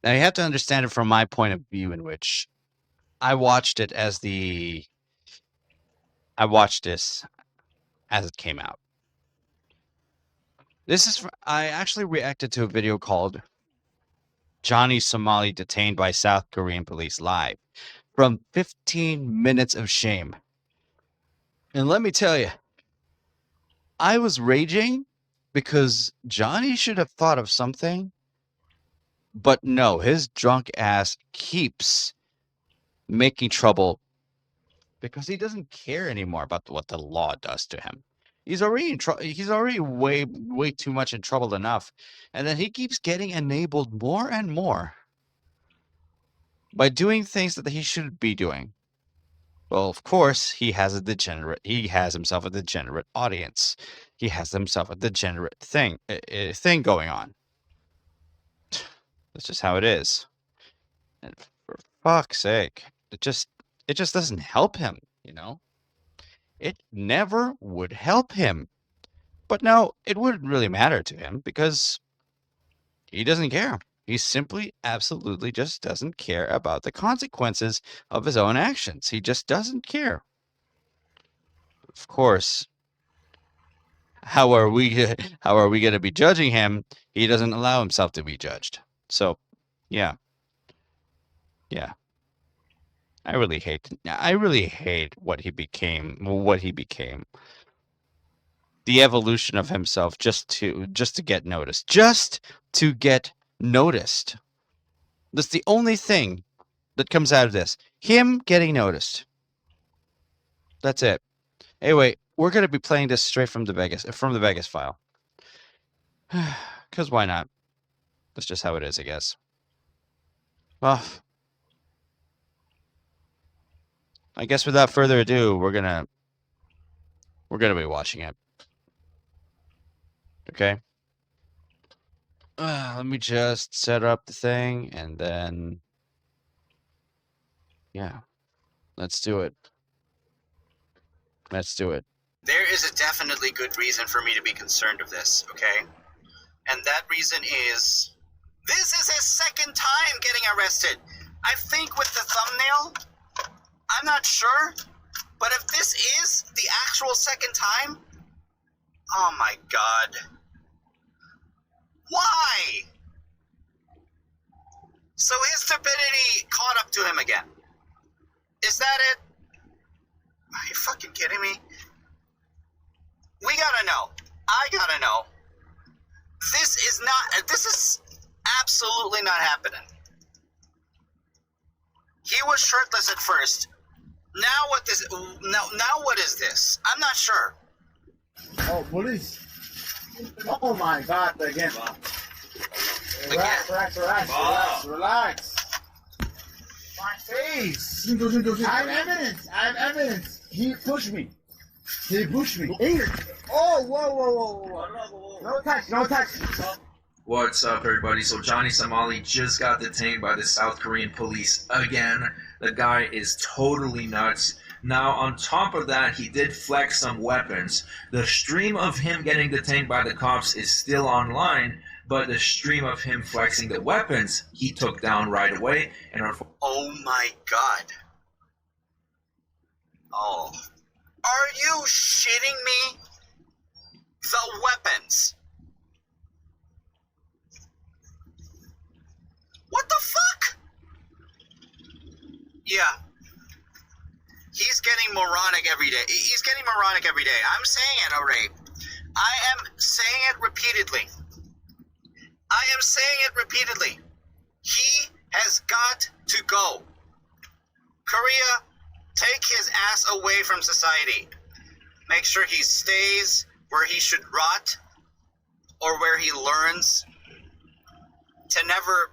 Now you have to understand it from my point of view, in which I watched it I watched this as it came out. I actually reacted to a video called Johnny Somali Detained by South Korean Police Live from 15 Minutes of Shame. And let me tell you, I was raging because Johnny should have thought of something, but no, his drunk ass keeps making trouble because he doesn't care anymore about what the law does to him. He's already in trouble. He's already way too much in trouble enough, and then he keeps getting enabled more and more by doing things that he shouldn't be doing. Well, of course, he has himself a degenerate audience. He has himself a degenerate thing going on. That's just how it is. And for fuck's sake, it just doesn't help him, you know? It never would help him. But no, it wouldn't really matter to him because he doesn't care. He simply absolutely just doesn't care about the consequences of his own actions. He just doesn't care. Of course, how are we going to be judging him? He doesn't allow himself to be judged. So, yeah. Yeah. I really hate what he became. The evolution of himself just to get noticed. Just to get noticed. That's the only thing that comes out of this. Him getting noticed. That's it. Anyway, we're going to be playing this straight from the Vegas file. Cuz why not? That's just how it is, I guess. Well, I guess without further ado, we're going to be watching it. Okay? Let me just set up the thing and then yeah. Let's do it. Let's do it. There is a definitely good reason for me to be concerned of this, okay? And that reason is this is his second time getting arrested. I think with the thumbnail, I'm not sure, but if this is the actual second time, oh my god. Why? So his stupidity caught up to him again. Is that it? Are you fucking kidding me? We gotta know. I gotta know. This is absolutely not happening. He was shirtless at first. Now what is this? I'm not sure. Oh, police. Oh my god, again. Relax. My face. I have evidence. He pushed me. Oh, whoa. No touch. What's up, everybody? So Johnny Somali just got detained by the South Korean police again. The guy is totally nuts. Now, on top of that, he did flex some weapons. The stream of him getting detained by the cops is still online, but the stream of him flexing the weapons, he took down right away. And oh my god. Oh. Are you shitting me? The weapons. What the fuck? Yeah. He's getting moronic every day. I'm saying it already. I am saying it repeatedly. He has got to go. Korea, take his ass away from society. Make sure he stays where he should rot or where he learns to never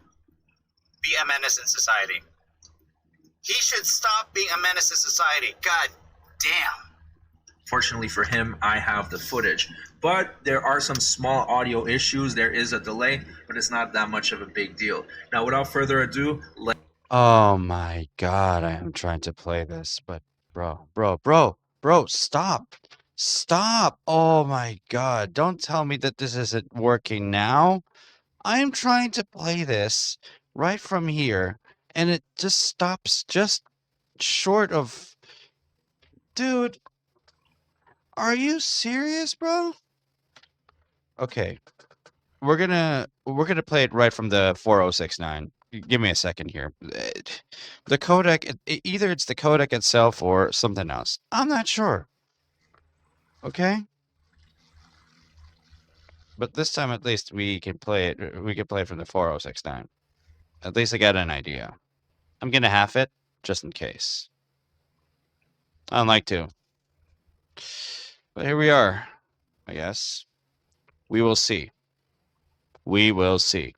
be a menace in society. He should stop being a menace to society. God damn. Fortunately for him, I have the footage. But there are some small audio issues. There is a delay, but it's not that much of a big deal. Now, without further ado, Oh my god, I am trying to play this, but bro, stop. Stop. Oh my god, don't tell me that this isn't working now. I am trying to play this right from here, and it just stops just short of. Dude, are you serious, bro? Okay, we're gonna play it right from the 4069. Give me a second here. The codec, either it's the codec itself or something else. I'm not sure. Okay, but this time at least we can play it. We can play it from the 4069. At least I got an idea. I'm gonna half it just in case. I don't like to, but here we are. I guess we will see. We will see.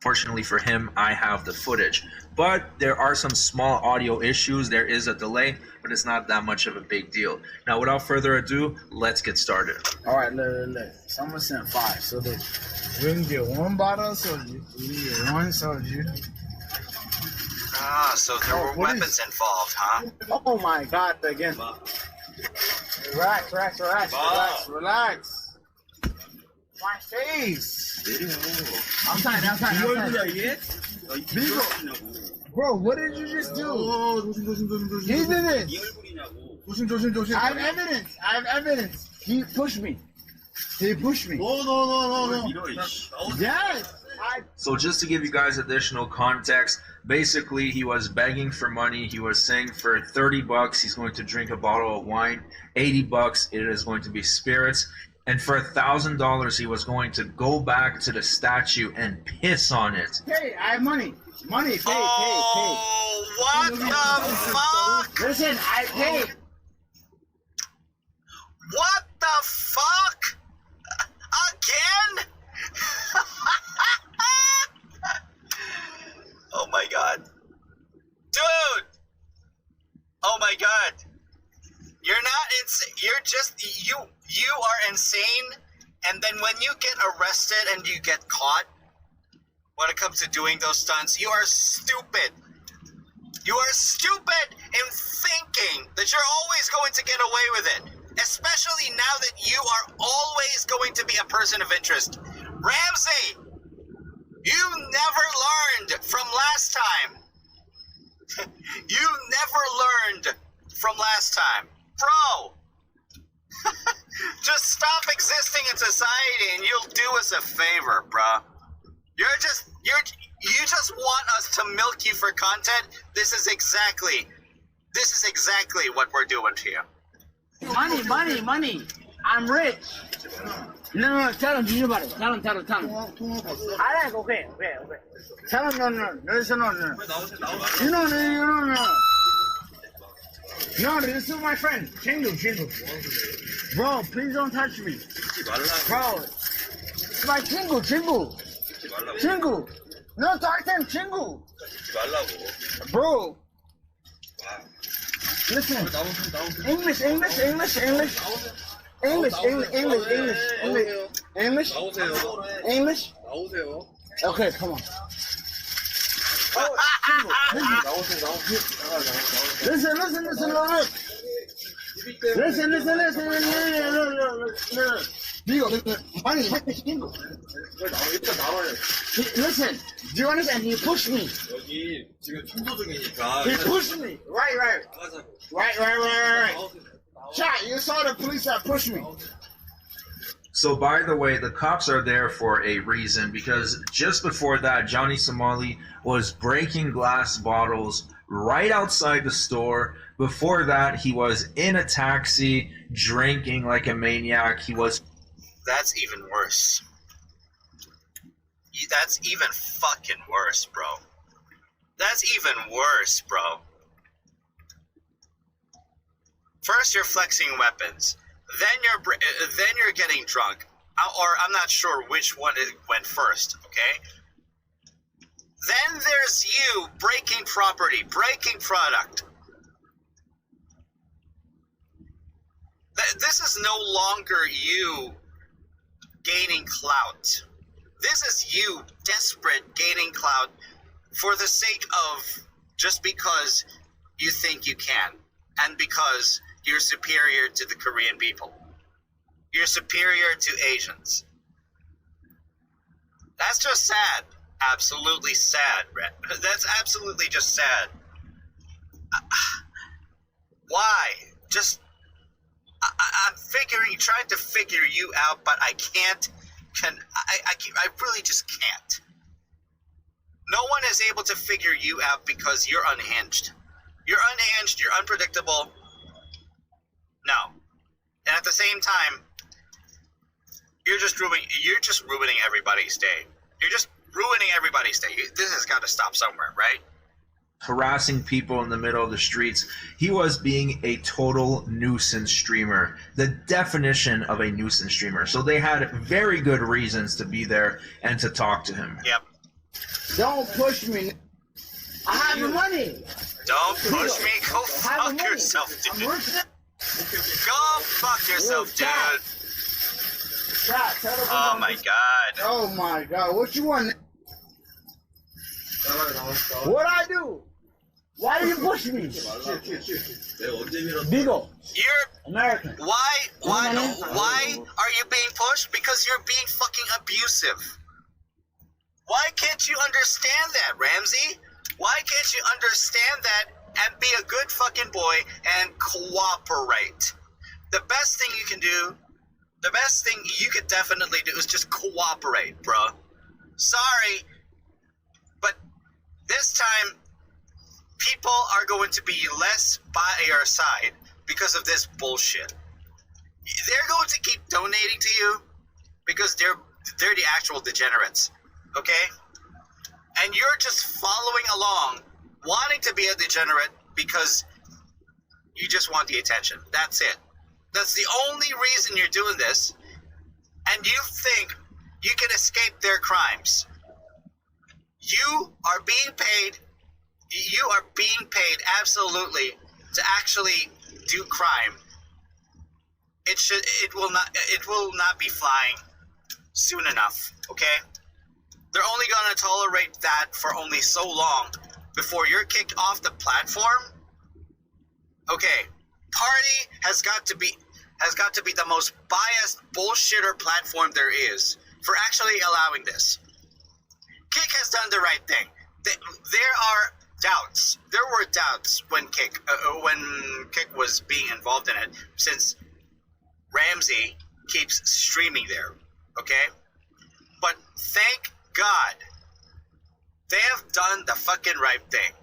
Fortunately for him, I have the footage. But there are some small audio issues. There is a delay, but it's not that much of a big deal. Now, without further ado, let's get started. All right, look. Someone sent 5, so look, we can get 1 bottle of soju. We can get 1 soju. Ah, so there were what weapons involved, huh? Oh my God! Again. Relax. My face. I'm tired. Bro, what did you just do? He did it. I have evidence. He pushed me. No. Yes. So just to give you guys additional context, basically he was begging for money. He was saying for 30 bucks he's going to drink a bottle of wine, 80 bucks it is going to be spirits, and for $1,000 he was going to go back to the statue and piss on it. Hey, I have money. Pay. Oh, what the fuck? Listen, I pay. What the fuck? Again? Oh my God. Dude! Oh my God. You're not insane. You're just, you are insane. And then when you get arrested and you get caught, when it comes to doing those stunts, you are stupid. You are stupid in thinking that you're always going to get away with it. Especially now that you are always going to be a person of interest. Ramsey, you never learned from last time. You never learned from last time. Bro, just stop existing in society and you'll do us a favor, bro. You just want us to milk you for content. This is exactly what we're doing here. Money. I'm rich. No, tell him, you about it. Tell him. I like, okay. Tell him, no. Listen, no. You know. No, this is my friend. Chingu. Bro, please don't touch me. Bro, it's my Chingu. No, talk to him, Chingu. Bro. Listen. English. Okay, come on. Listen, look. Listen, do you understand? He pushed me. 여기 지금 청소 중이니까. He pushed me. Right. Chat, you saw the police that pushed me. So by the way, the cops are there for a reason, because just before that, Johnny Somali was breaking glass bottles right outside the store. Before that, he was in a taxi drinking like a maniac. That's even worse. That's even fucking worse, bro. That's even worse, bro. First, you're flexing weapons. Then you're getting drunk, or I'm not sure which one went first. Okay. Then there's you breaking property, breaking product. This is no longer you gaining clout. This is you desperate gaining clout for the sake of just because you think you can, and because you're superior to the Korean people. You're superior to Asians. That's just sad. absolutely sad. That's absolutely just sad. Why? Just I'm trying to figure you out, but I can't. I really just can't. No one is able to figure you out because you're unhinged. You're unhinged. You're unpredictable. No, and at the same time, you're just ruining everybody's day. You're just ruining everybody's day. This has got to stop somewhere, right? Harassing people in the middle of the streets. He was being a total nuisance streamer. The definition of a nuisance streamer. So they had very good reasons to be there and to talk to him. Yep. Don't push me. I have the money. Don't push me. Go fuck yourself, dude. Go fuck yourself, dude. Oh my god. Oh my god. What you want? What I do? Why do you push me? Beagle. You're American. why are you being pushed? Because you're being fucking abusive. Why can't you understand that, Ramsey? Why can't you understand that and be a good fucking boy and cooperate? The best thing you can do, the best thing you could definitely do is just cooperate, bro. Sorry, but this time people are going to be less by your side because of this bullshit. They're going to keep donating to you because they're the actual degenerates, okay? And you're just following along, wanting to be a degenerate because you just want the attention. That's it. That's the only reason you're doing this. And you think you can escape their crimes. You are being paid. You are being paid absolutely to actually do crime. It will not be flying soon enough, okay? They're only going to tolerate that for only so long before you're kicked off the platform. Okay, Party has got to be the most biased bullshitter platform there is for actually allowing this. Kick has done the right thing. There are doubts. There were doubts when Kick was being involved in it, since Ramsey keeps streaming there. Okay, but thank God they have done the fucking right thing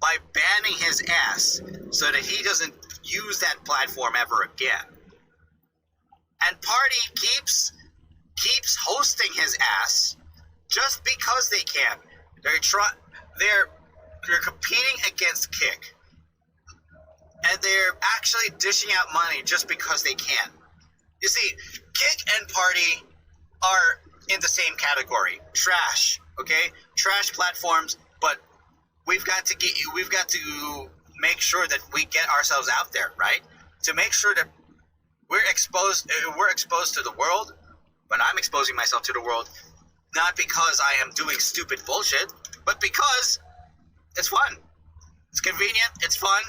by banning his ass so that he doesn't use that platform ever again. And Party keeps hosting his ass just because they can. They're competing against Kick, and they're actually dishing out money just because they can. You see, Kick and Party are in the same category. Trash, okay? Trash platforms, but we've got to make sure that we get ourselves out there, right? To make sure that we're exposed to the world, but I'm exposing myself to the world not because I am doing stupid bullshit, but because it's fun. It's convenient, it's fun.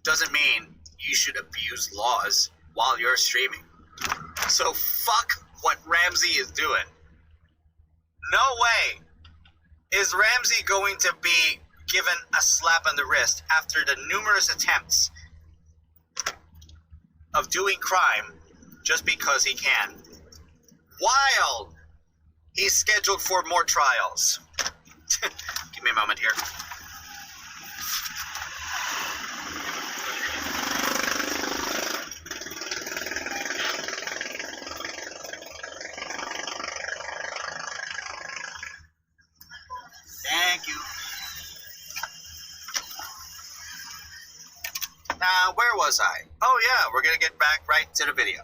Doesn't mean you should abuse laws while you're streaming. So fuck what Ramsey is doing. No way is Ramsey going to be given a slap on the wrist after the numerous attempts of doing crime just because he can, while he's scheduled for more trials. Give me a moment here. Thank you. Now, where was I? Oh yeah, we're gonna get back right to the video.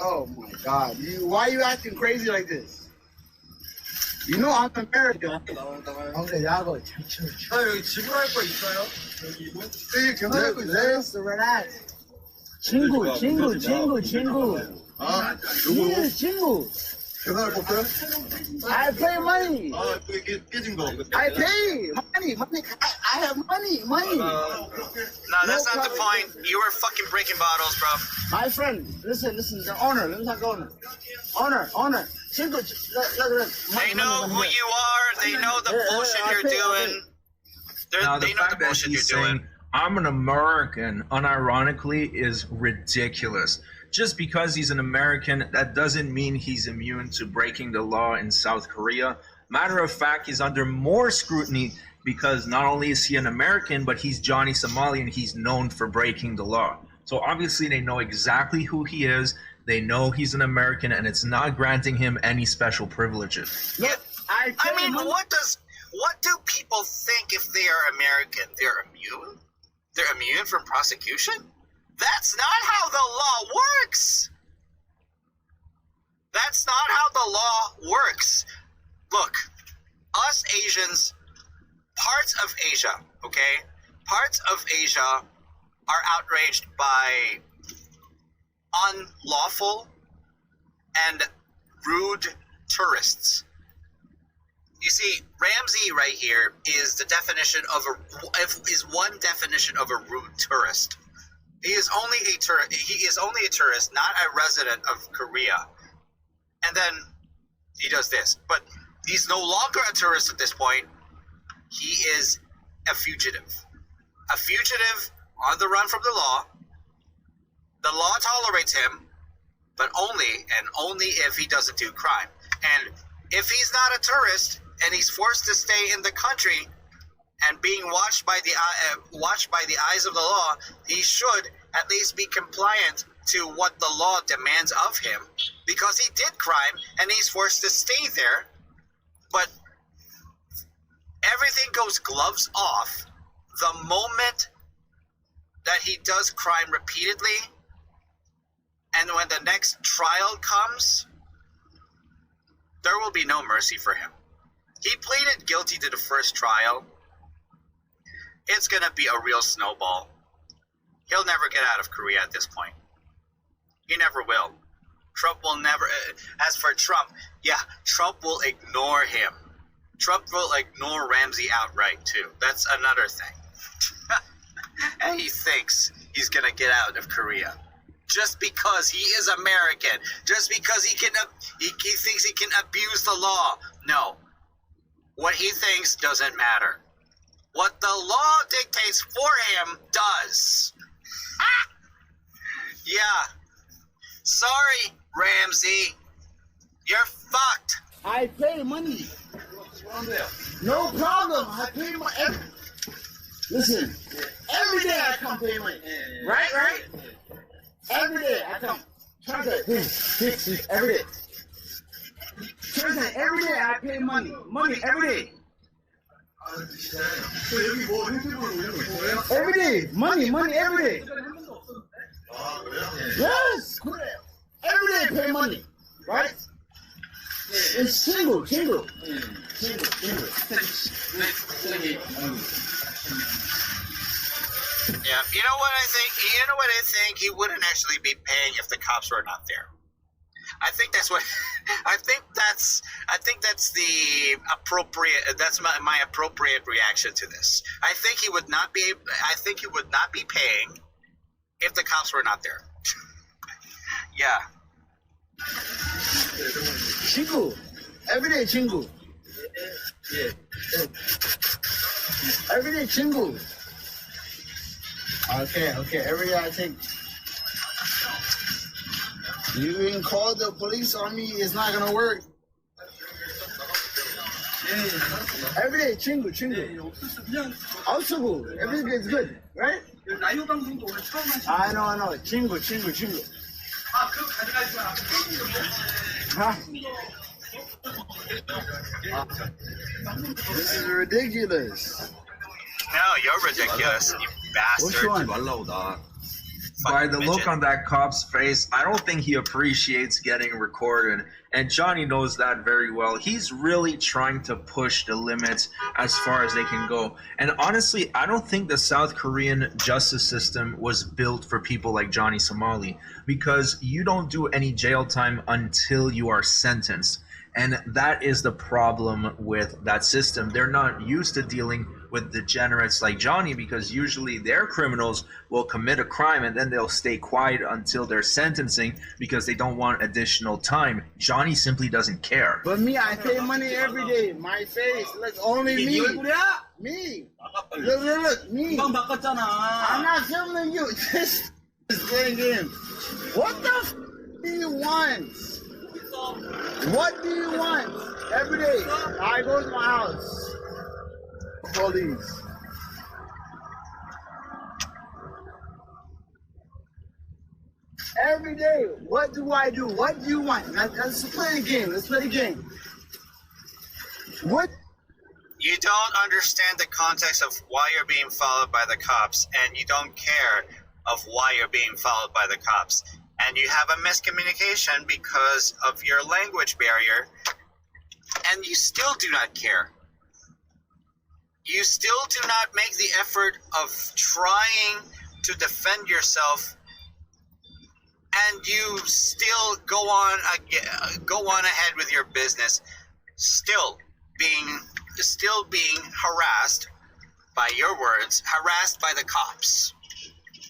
Oh my god. Why are you acting crazy like this? You know I'm American. Okay, y'all go. 여기 지불할 거 있어요? 여기 이거? 네, 괜찮을 거 있어요? Relax. 친구. Yes, 친구. 계산할 거 없어요? I pay money. 아, 깨진 거. I pay money. I have money. No, that's not the point. You were fucking breaking bottles, bro. My friend, listen, the owner. Let me talk to owner. Owner. 친구, They know who you are. They know the bullshit you're doing. Now, the They know the fact that bullshit you're he's saying, doing. I'm an American, unironically, is ridiculous. Just because he's an American, that doesn't mean he's immune to breaking the law in South Korea. Matter of fact, he's under more scrutiny because not only is he an American, but he's Johnny Somali and he's known for breaking the law. So obviously they know exactly who he is. They know he's an American, and it's not granting him any special privileges. Look, I mean, what do people think if they are American? They're immune? They're immune from prosecution? That's not how the law works. That's not how the law works. Look, us Asians, parts of Asia, okay? Parts of Asia are outraged by unlawful and rude tourists. You see, Ramsey right here is the definition of is one definition of a rude tourist. He is only a tourist, not a resident of Korea. And then he does this, but he's no longer a tourist at this point. He is a fugitive on the run from the law. The law tolerates him, but only if he doesn't do crime. And if he's not a tourist and he's forced to stay in the country and being watched by the eyes of the law, he should at least be compliant to what the law demands of him, because he did crime and he's forced to stay there. But everything goes gloves off the moment that he does crime repeatedly, and when the next trial comes, there will be no mercy for him. He pleaded guilty to the first trial. It's going to be a real snowball. He'll never get out of Korea at this point. He never will. Trump will never. As for Trump, yeah, Trump will ignore him. Trump will ignore Ramsey outright, too. That's another thing. And he thinks he's going to get out of Korea. Just because he is American. Just because he thinks he can abuse the law. No. What he thinks doesn't matter. What the law dictates for him does. Yeah. Sorry, Ramsey. You're fucked. I pay money. No problem. I pay my. Listen, every day I come pay money. Right? Every day I come. Please, every day. Every day I pay money. Money every day. Every day. Money every day. Yes. Every day I pay money. Right? It's single. Yeah, you know what I think? He wouldn't actually be paying if the cops were not there. I think that's the appropriate. That's my appropriate reaction to this. I think he would not be paying if the cops were not there. Yeah. 친구. Everyday 친구. Everyday 친구. Okay. Every day I think. You can call the police on me. It's not gonna work. Everyday 친구. Also good. Everything is good, right? I know. 친구. Huh? This is ridiculous. No, you're ridiculous, you bastard. Which one? By the look midget. on that cop's face, I don't think he appreciates getting recorded. And Johnny knows that very well. He's really trying to push the limits as far as they can go. And honestly, I don't think the South Korean justice system was built for people like Johnny Somali, because you don't do any jail time until you are sentenced. And that is the problem with that system. They're not used to dealing with degenerates like Johnny, because usually their criminals will commit a crime and then they'll stay quiet until their sentencing because they don't want additional time. Johnny simply doesn't care. But me, I pay money every day. My face, look, only me. Me. Look, me. I'm not filming you. This is playing game. What the f do you want? What do you want? Every day, I go to my house. Police. Every day, what do I do? What do you want? Let's play the game. Let's play the game. What? You don't understand the context of why you're being followed by the cops, and you don't care of why you're being followed by the cops. And you have a miscommunication because of your language barrier, and you still do not care. You still do not make the effort of trying to defend yourself, and you still go on ahead with your business, still being harassed by your words, harassed by the cops.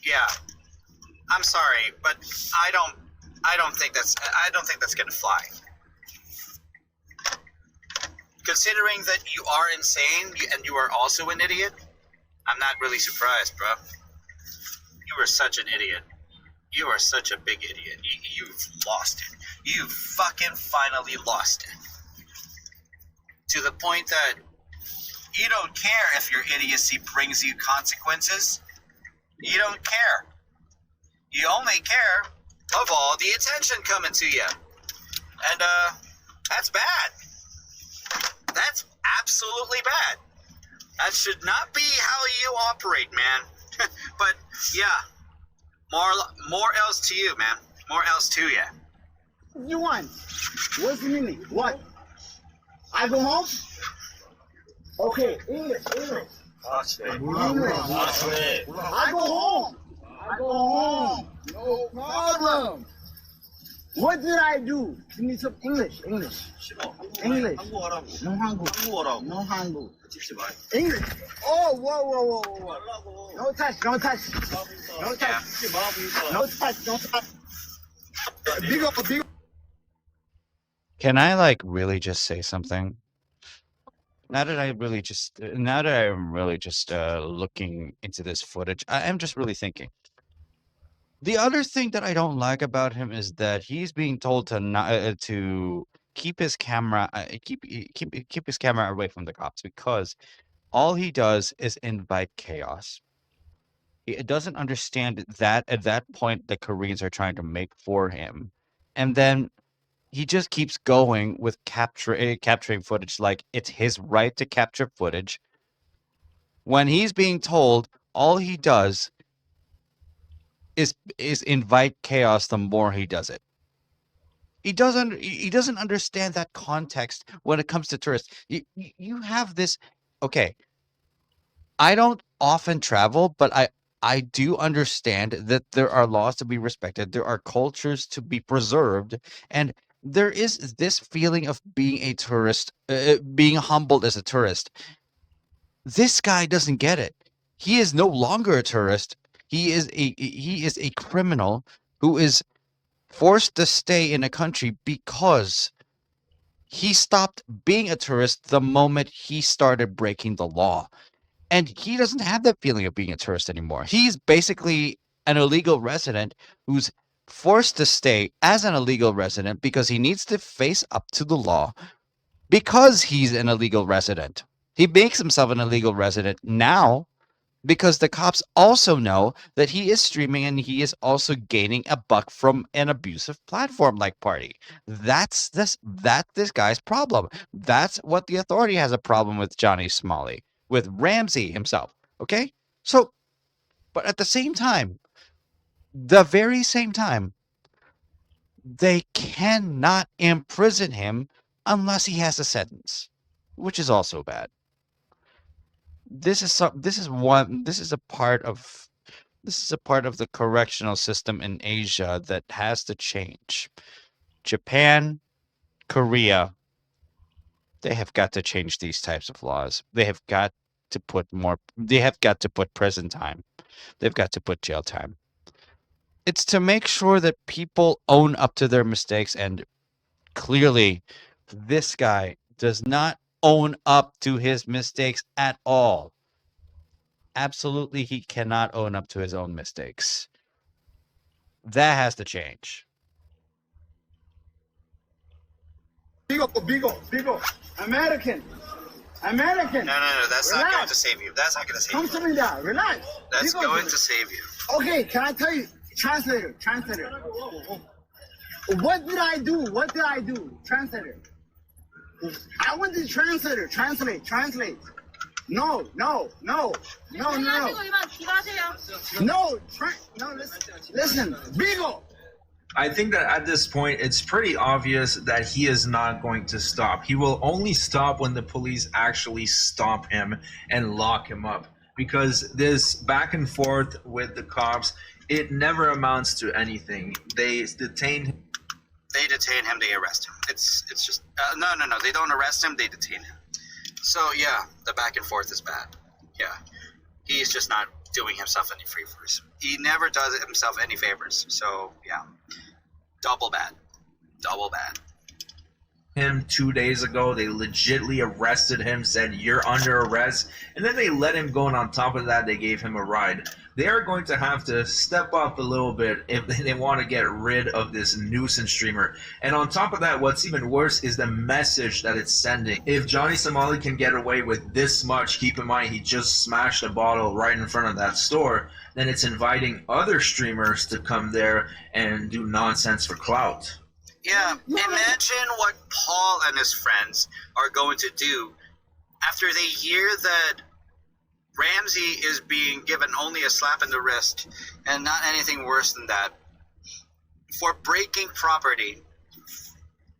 Yeah. I'm sorry, but I don't think that's gonna fly. Considering that you are insane and you are also an idiot, I'm not really surprised, bro. You are such an idiot. You are such a big idiot. You've lost it. You fucking finally lost it. To the point that you don't care if your idiocy brings you consequences. You don't care. You only care of all the attention coming to you. And, that's bad. That's absolutely bad. That should not be how you operate, man. But, yeah. More else to you, man. More else to you. You want? What's the meaning? What? I go home? Okay, English. English. I go home. No problem. What did I do? Give me some English. English. 한국어 하라고. No Hangul. 한국어 하라고. No Hangul. 찍지 마. English. Oh, whoa. 말라고. No touch. No touch. 찍지 마, 보니까. No touch. No touch. Big up. Can I like really just say something? Now that I'm really just looking into this footage, I am just really thinking. The other thing that I don't like about him is that he's being told to not to keep his camera keep his camera away from the cops, because all he does is invite chaos. He doesn't understand that at that point the Koreans are trying to make for him, and then he just keeps going with capturing footage like it's his right to capture footage, when he's being told all he does is invite chaos the more he does it. He doesn't understand that context when it comes to tourists. You have this. Okay, I don't often travel, but I do understand that there are laws to be respected, there are cultures to be preserved, and there is this feeling of being a tourist, being humbled as a tourist. This guy doesn't get it. He is no longer a tourist. He is a criminal who is forced to stay in a country because he stopped being a tourist the moment he started breaking the law. And he doesn't have that feeling of being a tourist anymore. He's basically an illegal resident who's forced to stay as an illegal resident because he needs to face up to the law because he's an illegal resident. He makes himself an illegal resident now because the cops also know that he is streaming and he is also gaining a buck from an abusive platform like Party. That's this guy's problem. That's what the authority has a problem with Johnny Smalley, with Ramsey himself. Okay? So, but at the same time, the very same time, they cannot imprison him unless he has a sentence, which is also bad. This is a part of the correctional system in Asia that has to change. Japan, Korea, They have got to change these types of laws. They have got to put more. They have got to put prison time. They've got to put jail time. It's to make sure that people own up to their mistakes, and clearly, this guy does not own up to his mistakes at all. Absolutely, he cannot own up to his own mistakes. That has to change. Bigo, American. American. No, that's not Relax. going to save you. That's not going to save Come you. to me now. Relax. That's Bigo, going to save you. Okay, can I tell you? Translator. What did I do? Translator. I want the translator. Translate. No. No, listen. Bigo. I think that at this point, it's pretty obvious that he is not going to stop. He will only stop when the police actually stop him and lock him up. Because this back and forth with the cops, it never amounts to anything. They detain him. They detain him. They arrest him. It's just no. They don't arrest him. They detain him. So yeah, the back and forth is bad. Yeah, he's just not doing himself any favors. He never does himself any favors. So yeah, double bad. Him 2 days ago, they legitly arrested him, said you're under arrest, and then they let him go, and on top of that they gave him a ride. They are going to have to step up a little bit if they want to get rid of this nuisance streamer. And on top of that, what's even worse is the message that it's sending. If Johnny Somali can get away with this much, keep in mind he just smashed a bottle right in front of that store, then it's inviting other streamers to come there and do nonsense for clout. Yeah, imagine what Paul and his friends are going to do after they hear that Ramsey is being given only a slap in the wrist and not anything worse than that for breaking property.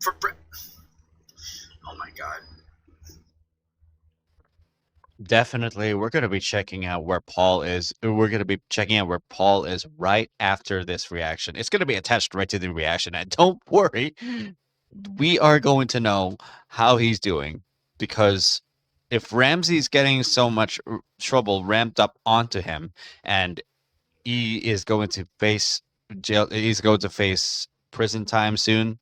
Oh my God. Definitely, we're going to be checking out where Paul is. We're going to be checking out where Paul is right after this reaction. It's going to be attached right to the reaction. And don't worry, we are going to know how he's doing, because if Ramsey's getting so much trouble ramped up onto him and he is going to face jail, he's going to face prison time soon,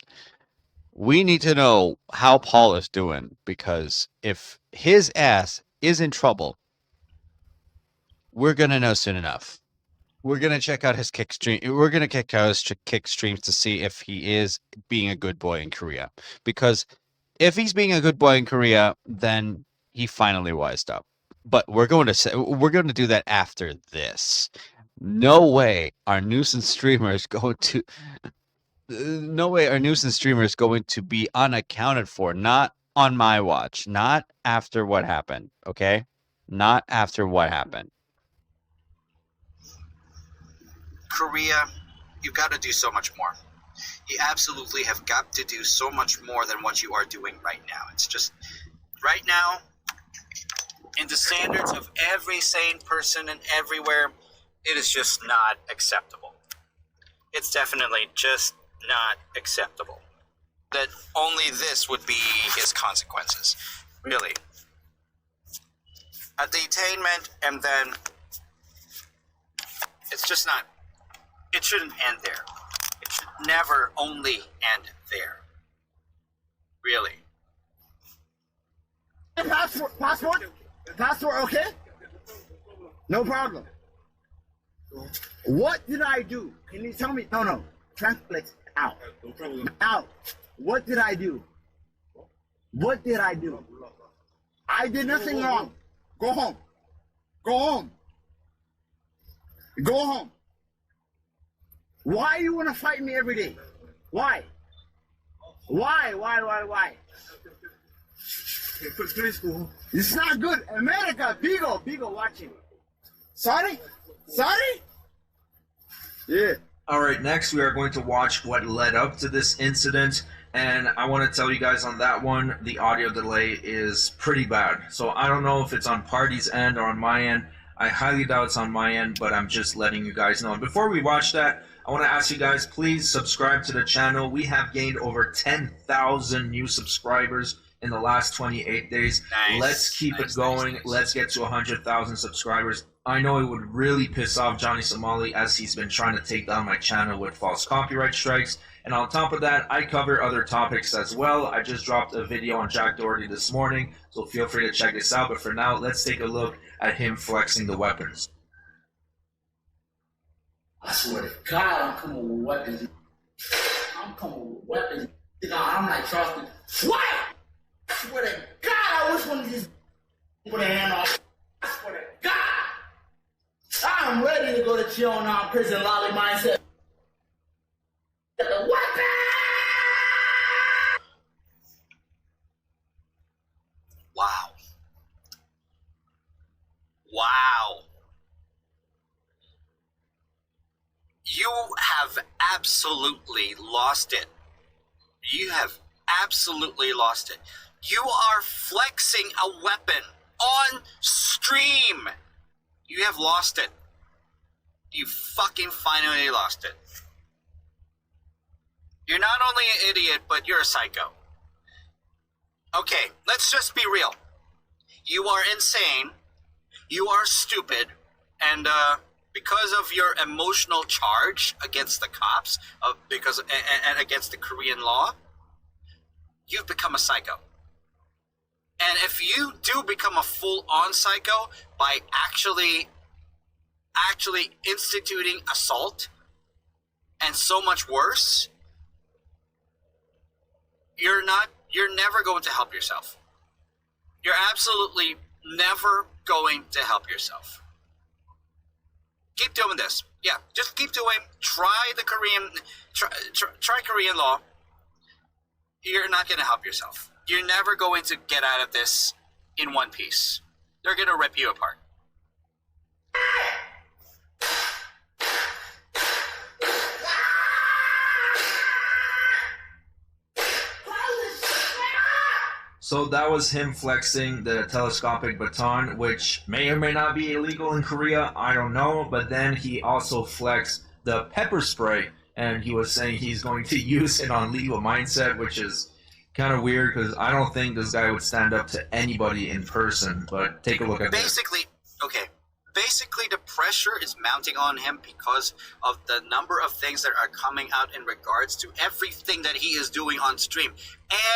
we need to know how Paul is doing, because if his ass is in trouble, we're going to know soon enough. We're going to check out his kick stream. We're going to check out his kick streams to see if he is being a good boy in Korea. Because if he's being a good boy in Korea, then he finally wised up. But we're going to do that after this. No way our nuisance streamer is going to be unaccounted for. Not on my watch. Not after what happened. Okay? Not after what happened. Korea, you've got to do so much more. You absolutely have got to do so much more than what you are doing right now. It's just, right now, in the standards of every sane person and everywhere, it is just not acceptable. It's definitely just not acceptable. That only this would be his consequences. Really. A detainment, and then it's just not, it shouldn't end there. It should never only end there. Really. Passport, okay? No problem. What did I do? Can you tell me? No. Translate out. No problem. Out. What did I do? What did I do? I did nothing wrong. Go home. Go home. Go home. Why you want to fight me every day? Why? Why? Please go. It's not good. America, Bigo watching. Sorry? Yeah. All right, next we are going to watch what led up to this incident, and I want to tell you guys on that one, the audio delay is pretty bad. So I don't know if it's on Party's end or on my end. I highly doubt it's on my end, but I'm just letting you guys know. And before we watch that, I want to ask you guys, please subscribe to the channel. We have gained over 10,000 new subscribers in the last 28 days. Nice. Let's keep it going. Let's get to 100,000 subscribers. I know it would really piss off Johnny Somali, as he's been trying to take down my channel with false copyright strikes. And on top of that, I cover other topics as well. I just dropped a video on Jack Doherty this morning, so feel free to check this out. But for now, let's take a look at him flexing the weapons. I swear to God, I'm coming with weapons. I'm coming with weapons. You know, I'm like Charleston. What? I swear to God, I wish one of these put a hand on. I swear to God. I'm ready to go to chill now, prison lolly mindset. The weapon! Wow. Wow. You have absolutely lost it. You have absolutely lost it. You are flexing a weapon on stream. You have lost it. You fucking finally lost it. You're not only an idiot, but you're a psycho. Okay, let's just be real. You are insane. You are stupid. And because of your emotional charge against the cops, and against the Korean law, you've become a psycho. And if you do become a full-on psycho by actually instituting assault and so much worse, you're never going to help yourself. You're absolutely never going to help yourself. Keep doing this. Yeah, just keep doing. Try Korean law. You're not going to help yourself. You're never going to get out of this in one piece. They're going to rip you apart. So that was him flexing the telescopic baton, which may or may not be illegal in Korea, I don't know. But then he also flexed the pepper spray, and he was saying he's going to use it on Legal Mindset, which is kind of weird because I don't think this guy would stand up to anybody in person. But take a look at this. Basically, the pressure is mounting on him because of the number of things that are coming out in regards to everything that he is doing on stream.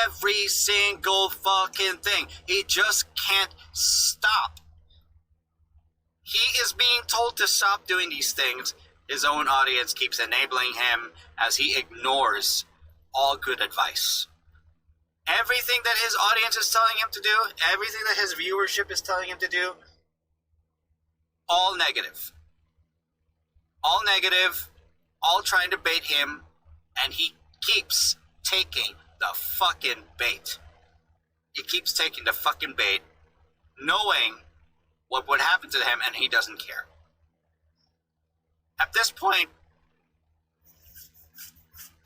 Every single fucking thing. He just can't stop. He is being told to stop doing these things. His own audience keeps enabling him as he ignores all good advice. Everything that his audience is telling him to do, everything that his viewership is telling him to do, all negative. All negative, all trying to bait him, and he keeps taking the fucking bait. He keeps taking the fucking bait, knowing what would happen to him, and he doesn't care. At this point,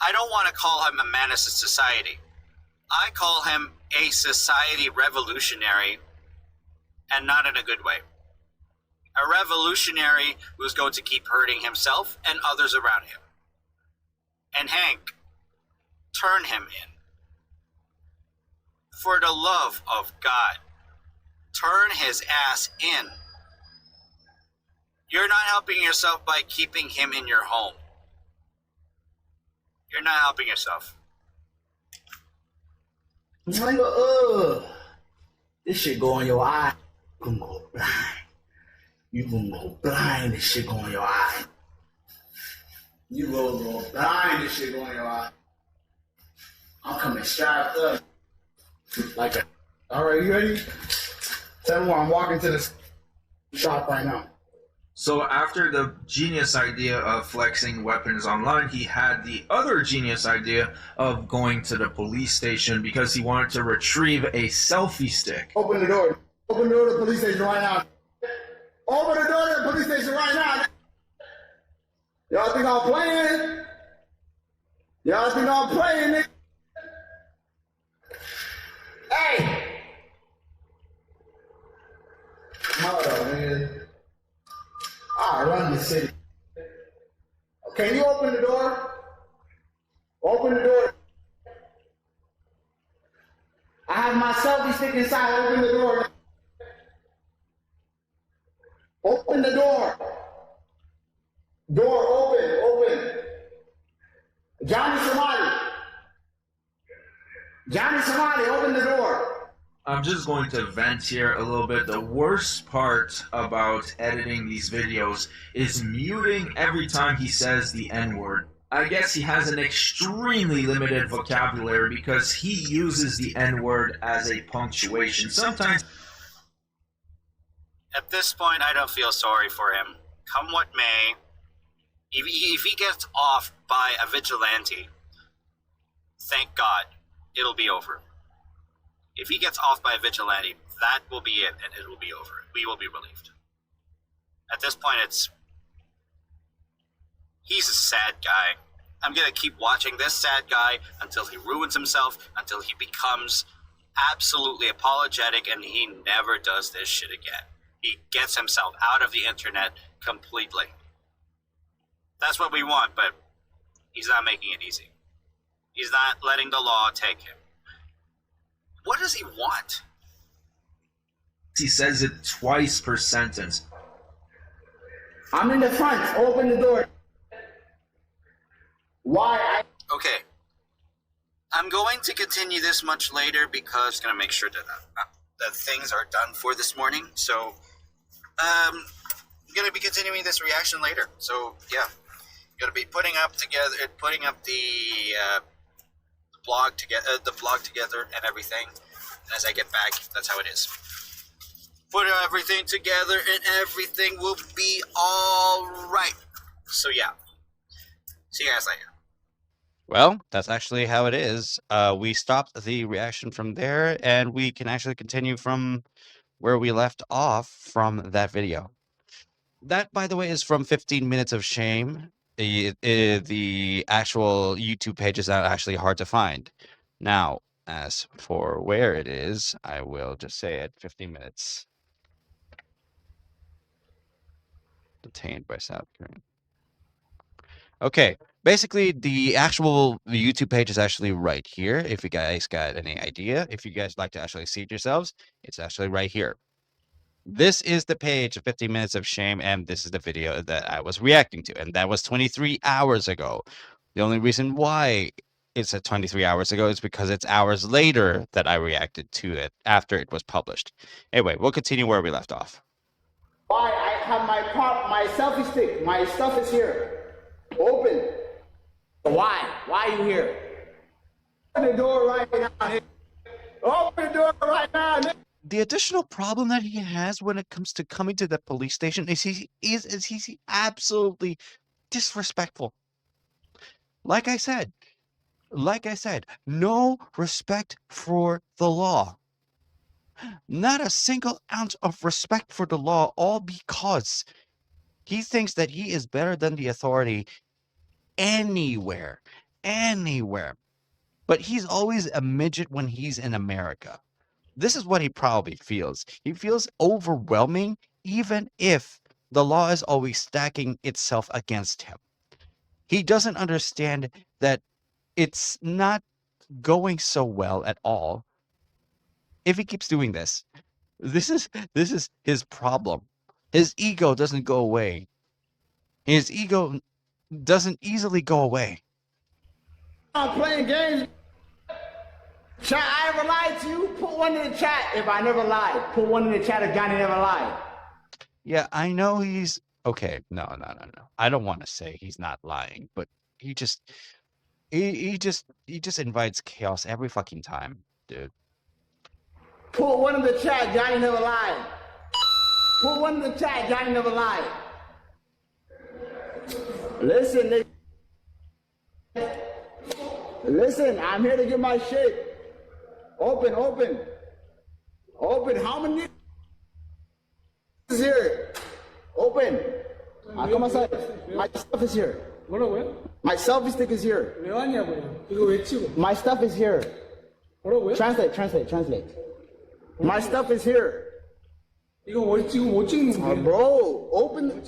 I don't want to call him a menace to society. I call him a society revolutionary, and not in a good way. A revolutionary who's going to keep hurting himself and others around him. And Hank, turn him in. For the love of God, turn his ass in. You're not helping yourself by keeping him in your home. You're not helping yourself. Nigga, this shit go in your eye. You gonna go blind. You gonna go blind, this shit go in your eye. You gonna go blind, this shit go in your eye. I'm coming strapped up. Like a... Alright, you ready? Tell me why I'm walking to the shop right now. So after the genius idea of flexing weapons online, he had the other genius idea of going to the police station because he wanted to retrieve a selfie stick. Open the door. Open the door to the police station right now. Open the door to the police station right now. Y'all think I'm playing? Y'all think I'm playing, nigga? Hey! Hold on, man. I run the city. Can you open the door? Open the door. I have my Open the door. Door open. Johnny Somali. Johnny Somali, open the door. I'm just going to vent here a little bit. The worst part about editing these videos is muting every time he says the N-word. I guess he has an extremely limited vocabulary because he uses the N-word as a punctuation. Sometimes. At this point, I don't feel sorry for him. Come what may, if he gets off by a vigilante, thank God, it'll be over. If he gets off by a vigilante, that will be it, and it will be over. We will be relieved. At this point, he's a sad guy. I'm going to keep watching this sad guy until he ruins himself, until he becomes absolutely apologetic, and he never does this shit again. He gets himself out of the internet completely. That's what we want, but he's not making it easy. He's not letting the law take him. What does he want? He says it twice per sentence. I'm in the front. Open the door. Why? Okay. I'm going to continue this much later because I'm going to make sure that things are done for this morning. So, I'm going to be continuing this reaction later. So, yeah. Going to be putting up the blog together and everything. And as I get back, that's how it is. Put everything together and everything will be all right. So yeah, see you guys later. Well, that's actually how it is. We stopped the reaction from there, and we can actually continue from where we left off from that video. That, by the way, is from 15 Minutes of Shame. The actual YouTube page is not actually hard to find. Now, as for where it is, I will just say it, 15 minutes. Detained by South Korea. Okay, basically, the actual YouTube page is actually right here. If you guys got any idea, if you guys like to actually see it yourselves, it's actually right here. This is the page of 15 Minutes of Shame, and this is the video that I was reacting to, and that was 23 hours ago. The only reason why it's at 23 hours ago is because it's hours later that I reacted to it after it was published. Anyway, we'll continue where we left off. Why? I have my selfie stick. My stuff is here. Open. Why? Why are you here? Open the door right now. Open the door right now. The additional problem that he has when it comes to coming to the police station is he's absolutely disrespectful. Like I said, no respect for the law. Not a single ounce of respect for the law, all because he thinks that he is better than the authority anywhere. But he's always a midget when he's in America. This is what he probably feels. He feels overwhelming even if the law is always stacking itself against him. He doesn't understand that it's not going so well at all if he keeps doing this. This is his problem. His ego doesn't go away. His ego doesn't easily go away. I'm playing games. Chat, I ever lied to you? Put one in the chat if I never lied. Put one in the chat if Johnny never lied. Yeah, I know he's okay. No. I don't want to say he's not lying, but he just invites chaos every fucking time, dude. Put one in the chat, Johnny never lied. Put one in the chat, Johnny never lied. Listen, listen, I'm here to get my shit. Open. How many is here? Open. Come outside. My stuff is here. 뭐라고요? My selfie stick is here. 왜 왔냐고요? 이거 왜 찍어? My stuff is here. 뭐라고요? Translate. My stuff is here. 이거 왜 지금 못 찍는데? Bro, open.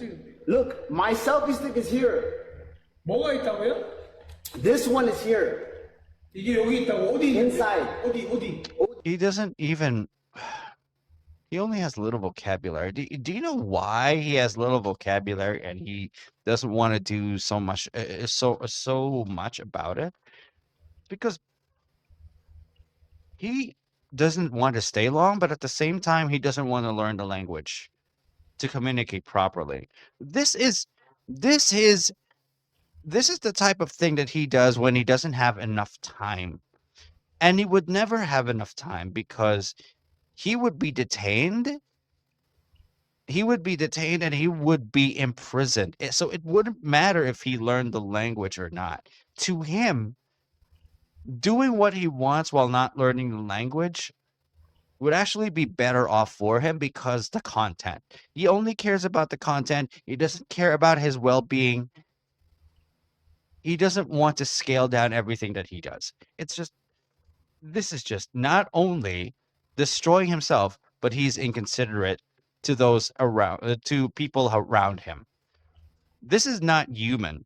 Look, my selfie stick is here. 뭐가 있다고요? This one is here. 이게 여기 있다고 어디 있는데? Inside. 어디? He doesn't even He only has little vocabulary. Do you know why he has little vocabulary and he doesn't want to do so much so much about it? Because he doesn't want to stay long, but at the same time he doesn't want to learn the language to communicate properly. This is this is this is the type of thing that he does when he doesn't have enough time. And he would never have enough time because he would be detained. He would be detained and he would be imprisoned. So it wouldn't matter if he learned the language or not. To him, doing what he wants while not learning the language would actually be better off for him because the content. He only cares about the content. He doesn't care about his well-being. He doesn't want to scale down everything that he does. This is just not only destroying himself, but he's inconsiderate to those around, to people around him. This is not human.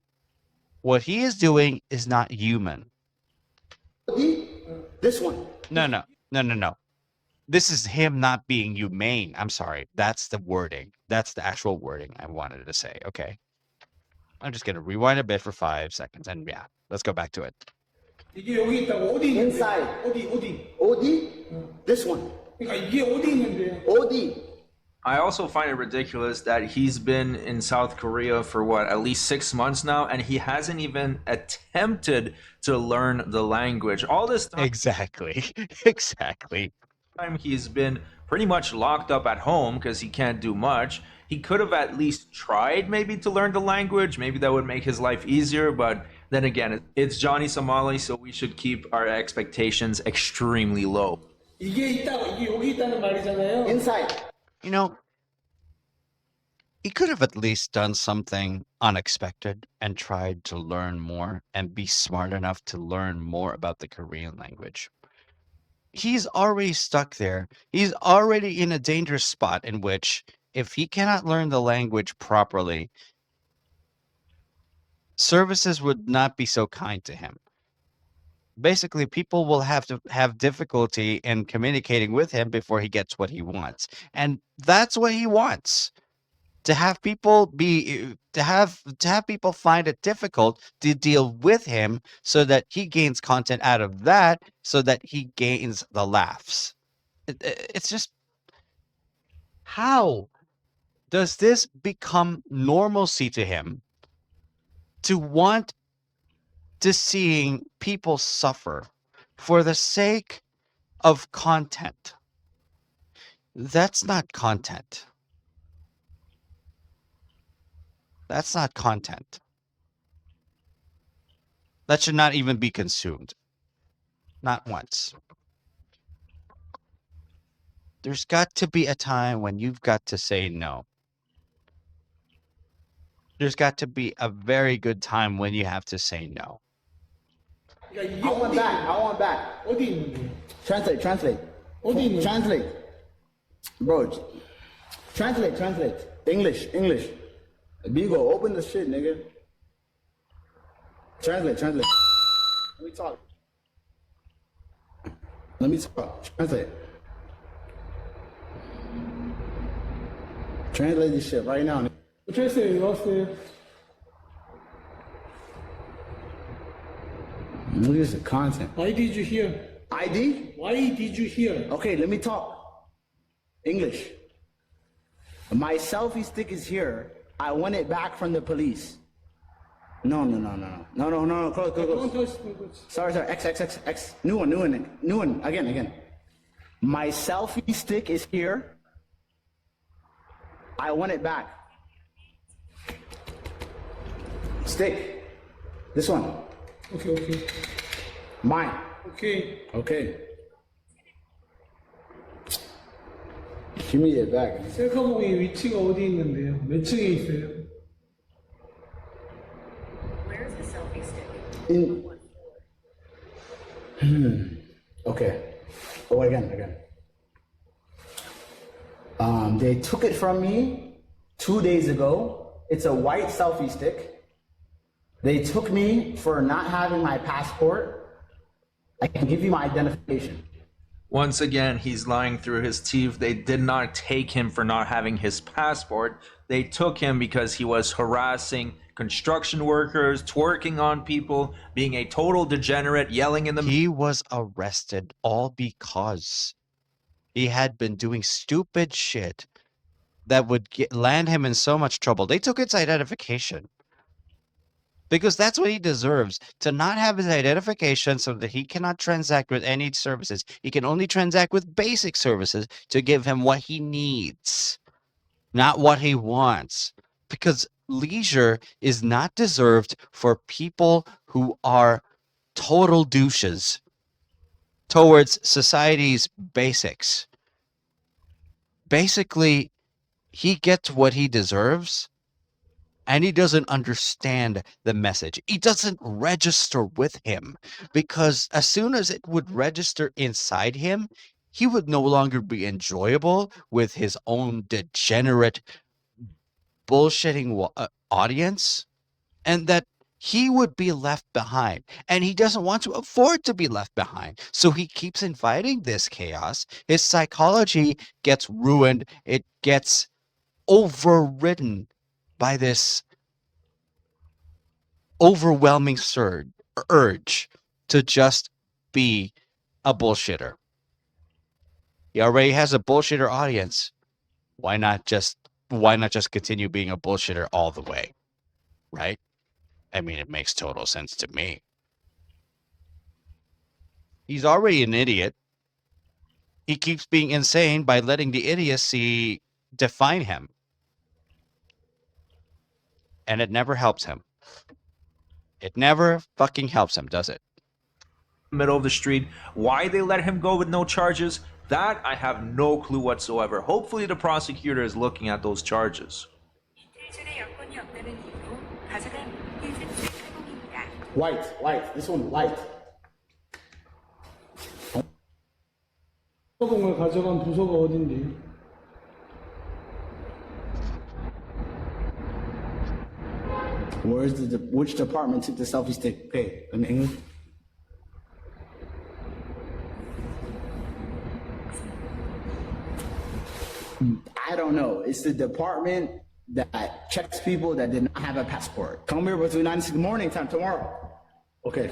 What he is doing is not human. This one. No. This is him not being humane. I'm sorry. That's the wording. That's the actual wording I wanted to say. Okay. I'm just going to rewind a bit for 5 seconds. And yeah, let's go back to it. 이게 여기 있다고 어디 있는데? Inside. 어디? OD? This one. 그러니까 이게 어디 있는데? OD. I also find it ridiculous that he's been in South Korea for what, at least 6 months now, and he hasn't even attempted to learn the language. All this time, Exactly. Exactly. he's been pretty much locked up at home because he can't do much. He could have at least tried maybe to learn the language. Maybe that would make his life easier, but then again, it's Johnny Somali, so we should keep our expectations extremely low. 이게 여기 있다는 말이잖아요. Inside. You know, he could have at least done something unexpected and tried to learn more and be smart enough to learn more about the Korean language. He's already stuck there. He's already in a dangerous spot in which, if he cannot learn the language properly, services would not be so kind to him. Basically, people will have to have difficulty in communicating with him before he gets what he wants. And that's what he wants. To have people people find it difficult to deal with him so that he gains content out of that, so that he gains the laughs. It's just, how does this become normalcy to him to want to seeing people suffer for the sake of content? That's not content. That's not content. That should not even be consumed. Not once. There's got to be a time when you've got to say no. There's got to be a very good time when you have to say no. 그러니까 이게 I want back. I want back. 어디 있는데? Translate. 어디 있는데? Translate. Bro, translate. English. Bigo, open the shit, nigga. Translate. Let me talk. Translate. Translate this shit right now. 어쩌세요? 왔어요? Look at the content. Why did you hear? ID? Why did you hear? Okay, let me talk. English. My selfie stick is here. I want it back from the police. No. Close. Don't touch me. Sorry. X. New one. Again. My selfie stick is here. I want it back. Stick. This one. Okay. Mine. Okay. Give me it back. 셀카봉의 위치가 어디 있는데요? 몇 층에 있어요? Where's the selfie stick? Okay. Oh, again. They took it from me 2 days ago. It's a white selfie stick. They took me for not having my passport. I can give you my identification. Once again, he's lying through his teeth. They did not take him for not having his passport. They took him because he was harassing construction workers, twerking on people, being a total degenerate, yelling in the He was arrested all because he had been doing stupid shit that would land him in so much trouble. They took his identification because that's what he deserves, to not have his identification so that he cannot transact with any services. He can only transact with basic services to give him what he needs, not what he wants. Because leisure is not deserved for people who are total douches towards society's basics. Basically, he gets what he deserves, and he doesn't understand the message. It doesn't register with him, because as soon as it would register inside him, he would no longer be enjoyable with his own degenerate, bullshitting audience, and that he would be left behind. And he doesn't want to afford to be left behind. So he keeps inviting this chaos. His psychology gets ruined. It gets overridden by this overwhelming urge to just be a bullshitter. He already has a bullshitter audience. Why not just continue being a bullshitter all the way? Right? I mean, it makes total sense to me. He's already an idiot. He keeps being insane by letting the idiocy define him. And it never helps him. It never fucking helps him, does it? middle of the street. Why they let him go with no charges, that I have no clue whatsoever. Hopefully the prosecutor is looking at those charges. 이틀전에 여권이 없다는 이유로 가져간 흰색 차량입니다. White. This one, white. 부서공을 가져간 부서가 어딘데요? Which department took the selfie stick? Okay, in English. I don't know. It's the department that checks people that did not have a passport. Come here between 9 and morning time tomorrow. Okay.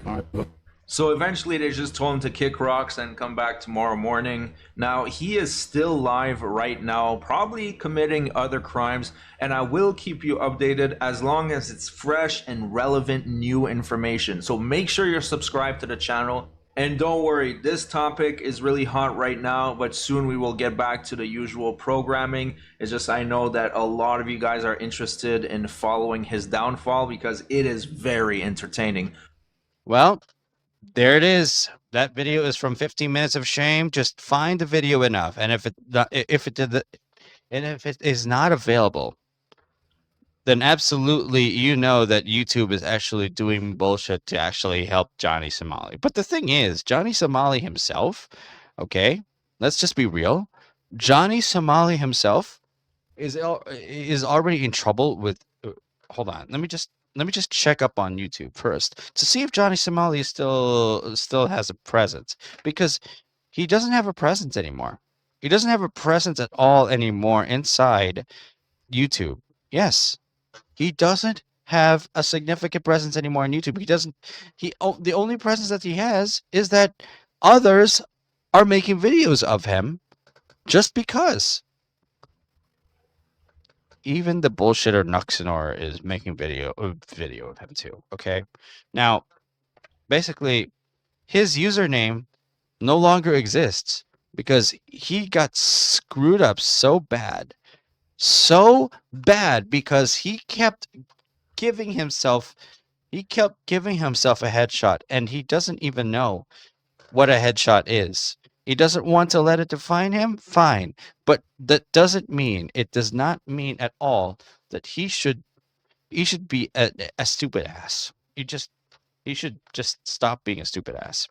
All right. So eventually they just told him to kick rocks and come back tomorrow morning. Now he is still live right now, probably committing other crimes, and I will keep you updated as long as it's fresh and relevant new information. So make sure you're subscribed to the channel. And don't worry, this topic is really hot right now, but soon we will get back to the usual programming. It's just I know that a lot of you guys are interested in following his downfall because it is very entertaining. Well, there it is. That video is from 15 Minutes of Shame. Just find the video enough, and if it is not available, then absolutely you know that YouTube is actually doing bullshit to actually help Johnny Somali. But the thing is, Johnny Somali himself, okay, let's just be real. Johnny Somali himself is already in trouble with. Hold on, let me just check up on YouTube first to see if Johnny Somali still has a presence, because he doesn't have a presence anymore. He doesn't have a presence at all anymore inside YouTube. Yes. He doesn't have a significant presence anymore on YouTube. The only presence that he has is that others are making videos of him just because. Even the bullshitter Nuxenor is making video of him too, okay? Now, basically, his username no longer exists because he got screwed up so bad because he kept giving himself a headshot, and he doesn't even know what a headshot is. He doesn't want to let it define him, fine, but it does not mean at all that he should be a stupid ass. He should just stop being a stupid ass.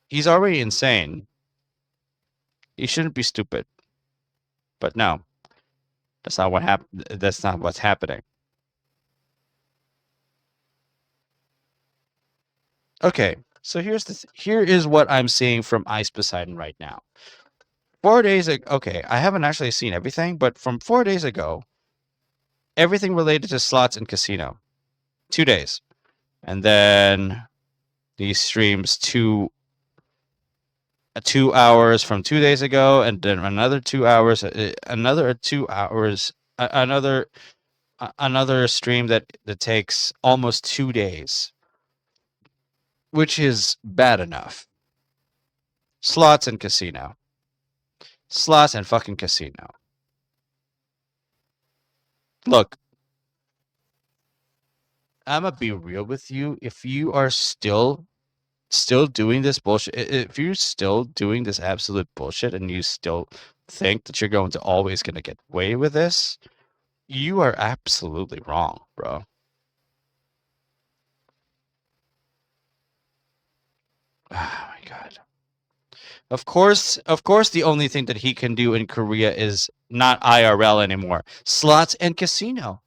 He's already insane. He shouldn't be stupid. But no, that's not what happened. That's not what's happening. Okay, So here is what I'm seeing from Ice Poseidon right now. 4 days ago, okay, I haven't actually seen everything, but from 4 days ago, everything related to slots and casino. 2 days. And then these streams 2 hours from 2 days ago, and then another 2 hours, another 2 hours, another stream that takes almost 2 days, which is bad enough. Slots and casino. Slots and fucking casino. Look, I'm gonna be real with you. If you are still doing this bullshit, if you're still doing this absolute bullshit and you still think that you're going to always gonna get away with this, you are absolutely wrong, bro. Oh my god. Of course, the only thing that he can do in Korea is not IRL anymore. Slots and casino.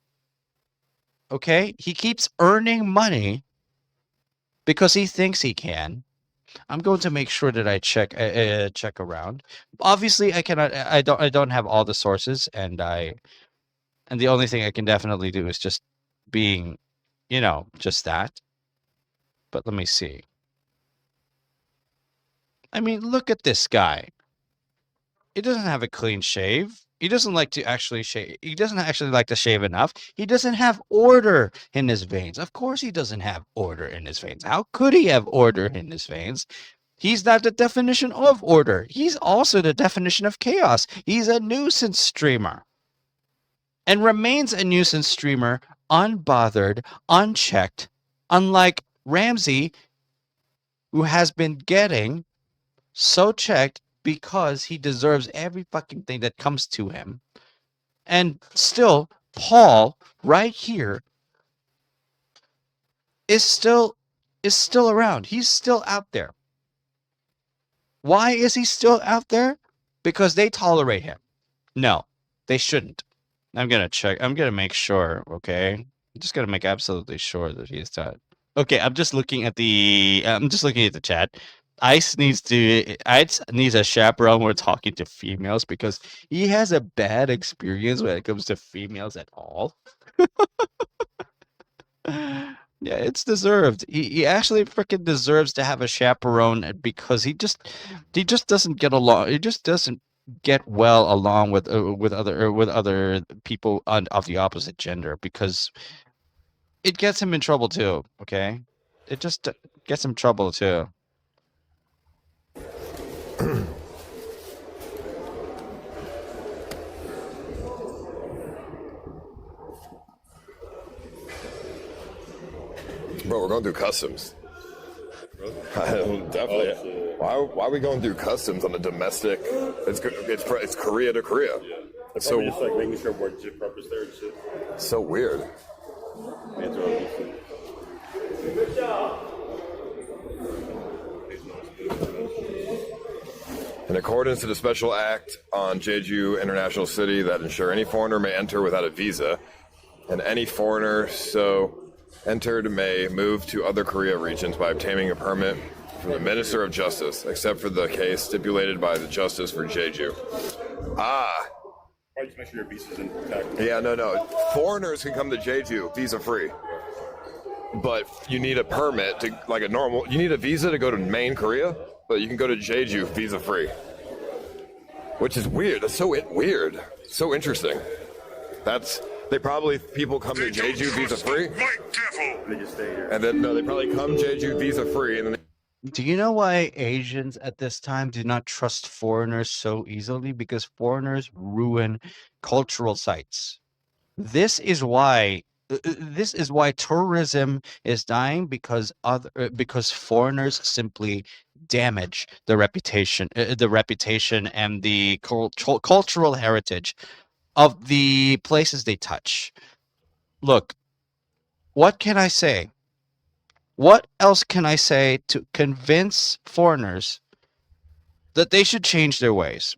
Okay? He keeps earning money because he thinks he can. I'm going to make sure that I check around. Obviously, I cannot. I don't have all the sources, and the only thing I can definitely do is just being, just that. But let me see. I mean, look at this guy. He doesn't have a clean shave. He doesn't like to actually shave. He doesn't actually like to shave enough. He doesn't have order in his veins. Of course, he doesn't have order in his veins. How could he have order in his veins? He's not the definition of order. He's also the definition of chaos. He's a nuisance streamer. And remains a nuisance streamer, unbothered, unchecked, unlike Ramsey, who has been getting so checked because he deserves every fucking thing that comes to him. And still, Paul, right here, is still around. He's still out there. Why is he still out there? Because they tolerate him. No, they shouldn't. I'm gonna check. I'm gonna make sure. Okay, I'm just gonna make absolutely sure that he's done. Okay, I'm just looking at the. I'm just looking at the chat. Ice needs a chaperone when talking to females because he has a bad experience when it comes to females at all. Yeah, it's deserved. He actually freaking deserves to have a chaperone because he just doesn't get along. He just doesn't get well along with other people of the opposite gender because it gets him in trouble too. Okay, it just gets him trouble too. Bro, we're going through customs. Definitely. Why are we going through customs on a domestic? It's Korea to Korea. It's so just like making sure more legit purpose there and shit. so weird. In accordance to the special act on Jeju International City that ensure any foreigner may enter without a visa, and any foreigner so entered may move to other Korea regions by obtaining a permit from the Minister of Justice, except for the case stipulated by the Justice for Jeju. Probably just make sure your visa's intact. Yeah, no. Foreigners can come to Jeju visa free, but you need a permit to you need a visa to go to main Korea, but you can go to Jeju visa free, which is weird. That's so weird. So interesting. People come to Jeju visa free. They just stay here. And then, no, they probably come Jeju visa free. And then Do you know why Asians at this time do not trust foreigners so easily? Because foreigners ruin cultural sites. This is why tourism is dying because foreigners simply damage the reputation and the cultural heritage of the places they touch. Look, what can I say? What else can I say to convince foreigners that they should change their ways?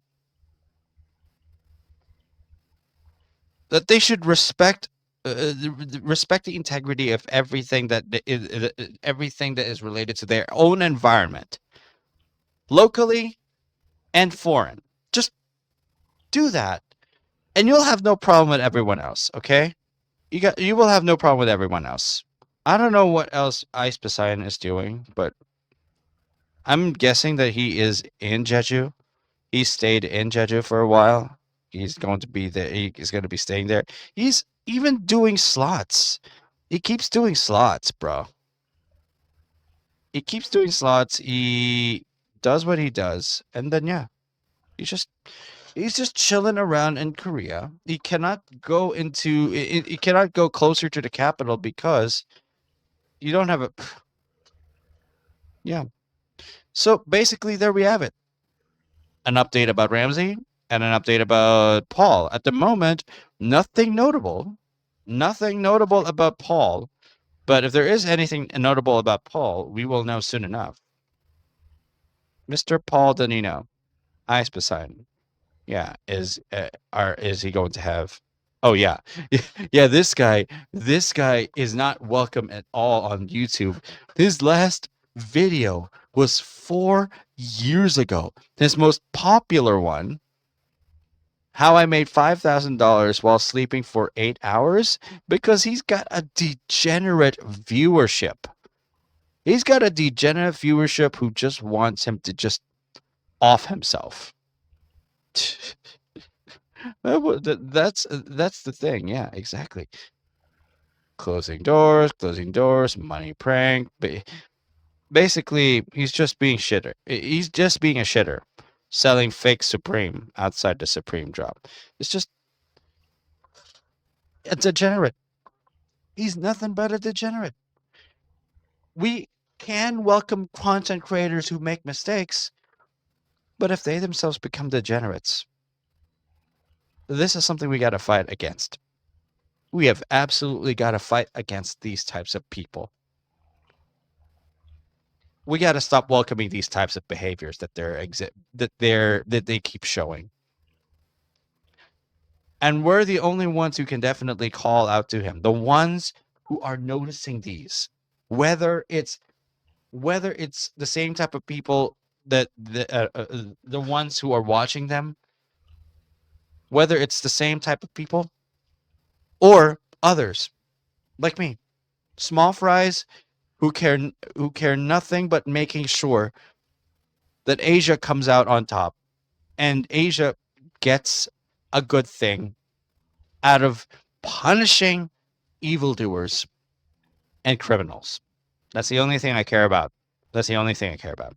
That they should respect respect the integrity of everything everything that is related to their own environment, locally and foreign. Just do that, and you'll have no problem with everyone else. Okay, you will have no problem with everyone else. I don't know what else Ice Poseidon is doing, but I'm guessing that he is in Jeju. He stayed in Jeju for a while. He's going to be there. He's going to be staying there. He's even doing slots. He keeps doing slots, bro. He keeps doing slots. He does what he does, and then yeah, he's just chilling around in Korea. He cannot go he cannot go closer to the capital because you don't have a yeah. So basically, there we have it. An update about Ramsey and an update about Paul. At the moment, nothing notable. Nothing notable about Paul. But if there is anything notable about Paul, we will know soon enough. Mr. Paul Danino, Ice Poseidon. Yeah, is he going to have? Oh yeah, yeah. This guy is not welcome at all on YouTube. His last video was 4 years ago. His most popular one, how I made $5,000 while sleeping for 8 hours, because he's got a degenerate viewership. He's got a degenerate viewership who just wants him to just off himself. That's the thing. Yeah, exactly. Closing doors, money prank. Basically, he's just being shitter. He's just being a shitter, selling fake Supreme outside the Supreme drop. It's just a degenerate. He's nothing but a degenerate. We can welcome content creators who make mistakes, but if they themselves become degenerates, this is something we got to fight against. We have absolutely got to fight against these types of people. We got to stop welcoming these types of behaviors that they keep showing. And we're the only ones who can definitely call out to him. The ones who are noticing these, whether it's the same type of people that the ones who are watching them, whether it's the same type of people or others like me, small fries who care nothing but making sure that Asia comes out on top and Asia gets a good thing out of punishing evildoers and criminals. That's the only thing I care about. That's the only thing I care about.